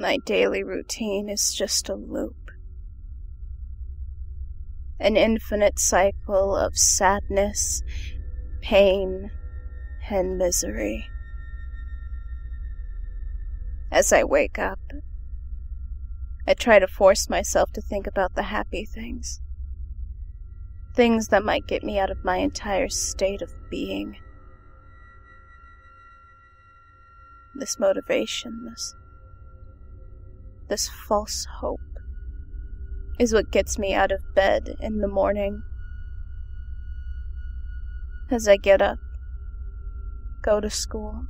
My daily routine is just a loop. An infinite cycle of sadness, pain, and misery. As I wake up, I try to force myself to think about the happy things. Things that might get me out of my entire state of being. This motivation, this false hope is what gets me out of bed in the morning. As I get up, go to school,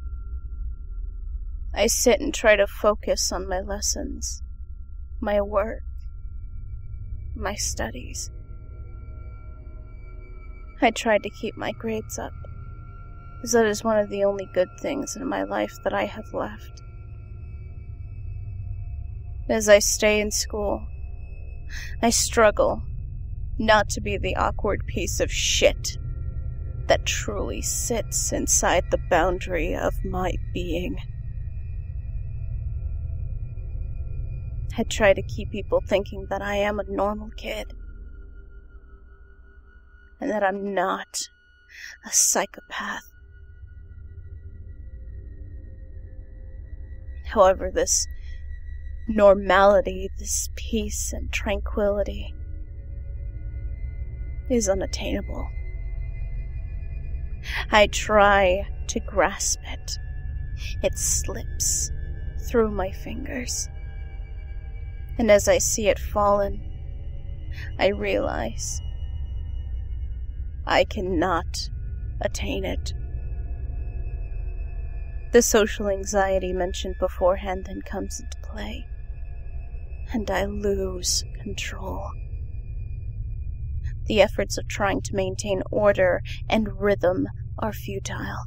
I sit and try to focus on my lessons, my work, my studies. I try to keep my grades up, as that is one of the only good things in my life that I have left. As I stay in school, I struggle not to be the awkward piece of shit that truly sits inside the boundary of my being. I try to keep people thinking that I am a normal kid, and that I'm not a psychopath. However, this normality, this peace and tranquility is unattainable. I try to grasp it. It slips through my fingers. And as I see it fallen, I realize I cannot attain it. The social anxiety mentioned beforehand then comes into play, and I lose control. The efforts of trying to maintain order and rhythm are futile.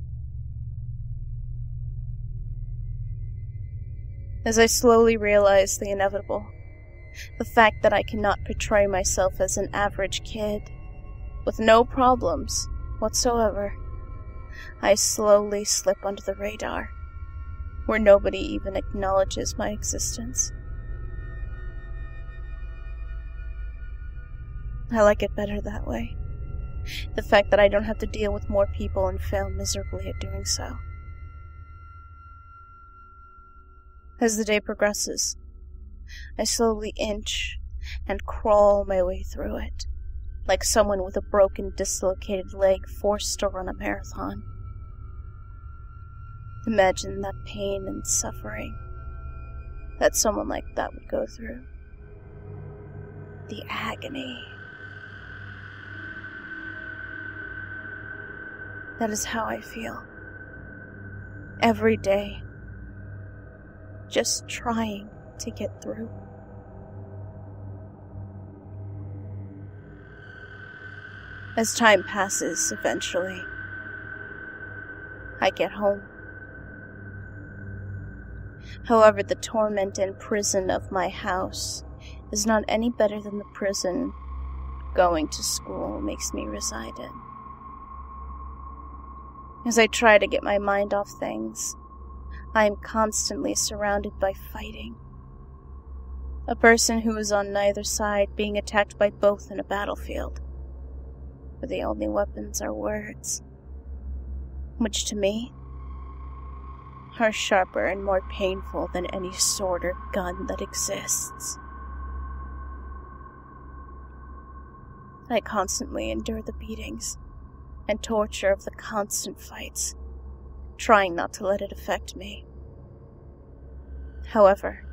As I slowly realize the inevitable, the fact that I cannot portray myself as an average kid, with no problems whatsoever, I slowly slip under the radar, where nobody even acknowledges my existence. I like it better that way. The fact that I don't have to deal with more people and fail miserably at doing so. As the day progresses, I slowly inch and crawl my way through it, like someone with a broken, dislocated leg forced to run a marathon. Imagine that pain and suffering that someone like that would go through. The agony. That is how I feel. Every day. Just trying to get through. As time passes, eventually, I get home. However, the torment and prison of my house is not any better than the prison going to school makes me reside in. As I try to get my mind off things, I am constantly surrounded by fighting. A person who is on neither side being attacked by both in a battlefield, where the only weapons are words, which to me are sharper and more painful than any sword or gun that exists. I constantly endure the beatings and torture of the constant fights, trying not to let it affect me. However,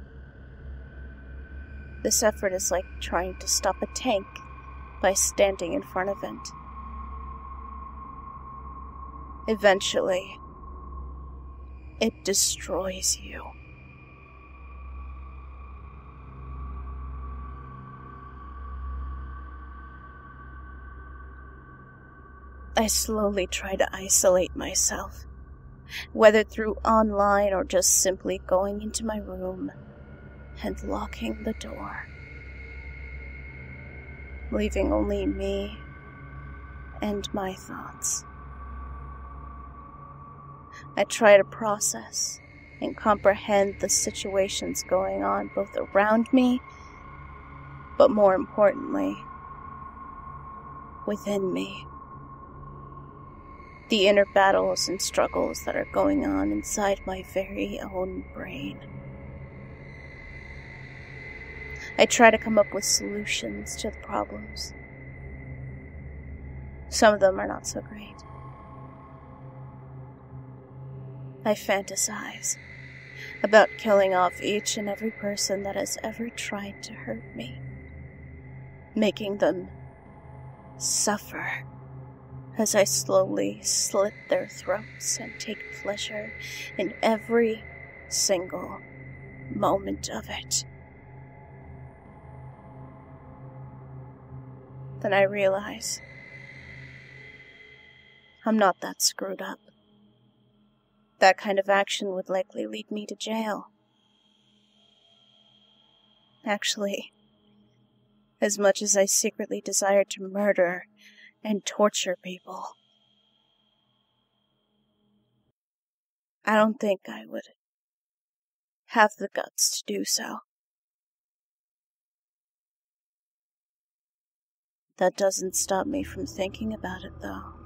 this effort is like trying to stop a tank by standing in front of it. Eventually, it destroys you. I slowly try to isolate myself, whether through online or just simply going into my room and locking the door, leaving only me and my thoughts. I try to process and comprehend the situations going on both around me, but more importantly, within me. The inner battles and struggles that are going on inside my very own brain. I try to come up with solutions to the problems. Some of them are not so great. I fantasize about killing off each and every person that has ever tried to hurt me, making them suffer as I slowly slit their throats and take pleasure in every single moment of it. Then I realize I'm not that screwed up. That kind of action would likely lead me to jail. Actually, as much as I secretly desire to murder and torture people, I don't think I would have the guts to do so. That doesn't stop me from thinking about it, though.